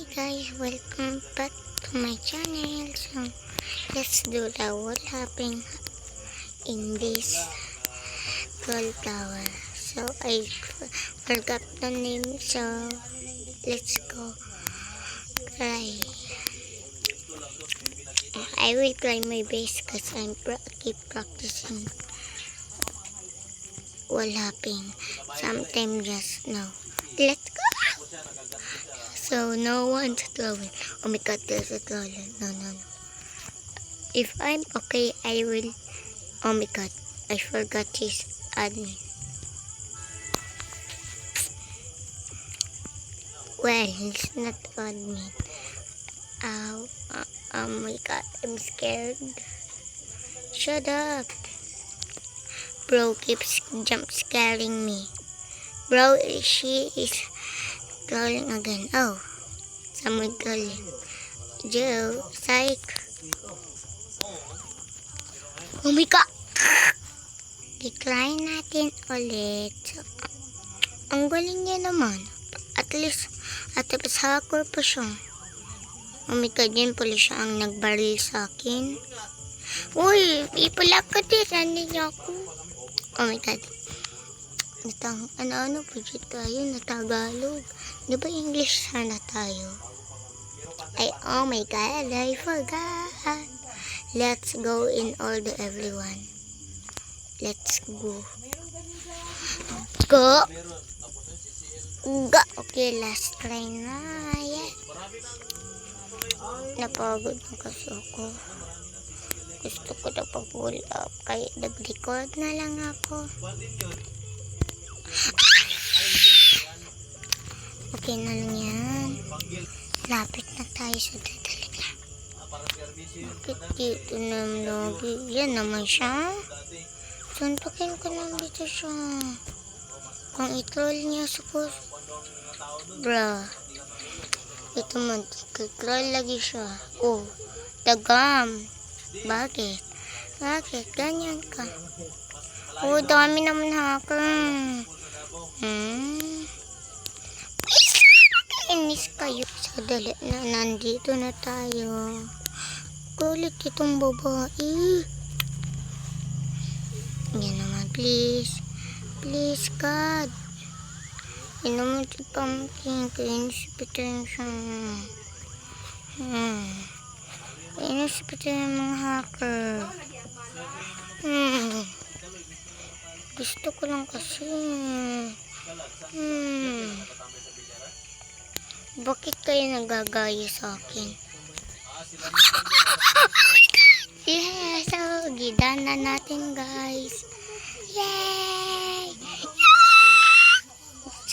Hi guys, welcome back to my channel. So let's do the wall hopping in this gold tower. So I forgot the name, so let's go try. I will try my best because I'm keep practicing wall hopping. Sometimes just no. Let's go. So no one's throwing. Oh my god, there's a troll. No. If I'm okay, I will. Oh my god, I forgot his admin. Well, he's not admin. Oh my god, I'm scared. Shut up. Bro keeps jump scaring me. Bro, she is trolling again. Oh, someone trolling. Joe, psych. Oh my god. Decline natin ulit. Ang galing niya naman. At least hacker pa siya. Oh my god, yun pala siya ang nagbaril sa akin. Uy, ipala ka din. Ano niya ako? Oh my god. Ano po dito tayo na Tagalog. Di ba English sana tayo? Oh my god, I forgot. Let's go in order everyone. Let's go. Go. Okay, last try na. Yeah. Napagod na kasi ako. Gusto ko na pag-pull up. Kaya nag-record na lang ako. Okay na lang yan. Lapit na tayo sa dadali na. Bakit dito naman lagi? Yan naman siya. Suntukin ko lang dito siya. Kung i-troll niya sa puso. Bro. Ito man, troll lagi siya. Oh, dagam. Bakit? Bakit? Ganyan ka. Oh, dami naman hacker. Inis kayo. So, dali na. Nandito na tayo. Kulit itong babae. Yan naman, please. Please, God. Yan naman si Pumpkin. Kainis-pitin siya. Kainis-pitin yung mga hacker. Gusto ko lang kasi. Bakit kayo nagagaya sa akin? Yeah, so gidan na natin guys. Yay!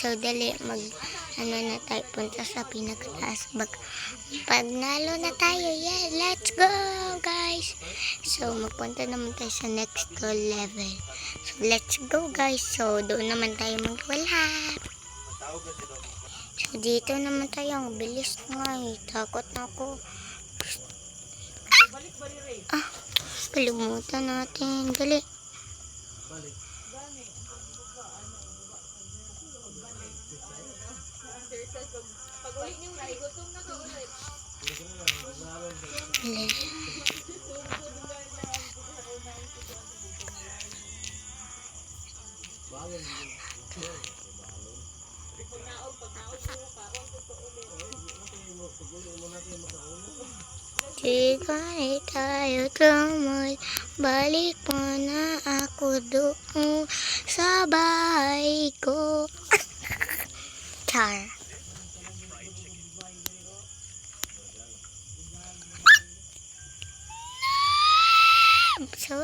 So dali na tayo punta sa pinakataas. Pag nalo na tayo, yeah, let's go guys. So magpunta naman tayo sa next level. So let's go guys. So doon naman tayo mag-wallhap. So dito naman tayo, ang bilis nga eh. Takot na ako. Palimutan natin. Dali. Di tayo tumoy, balik mo na ako doon sa bahay ko. Char. So,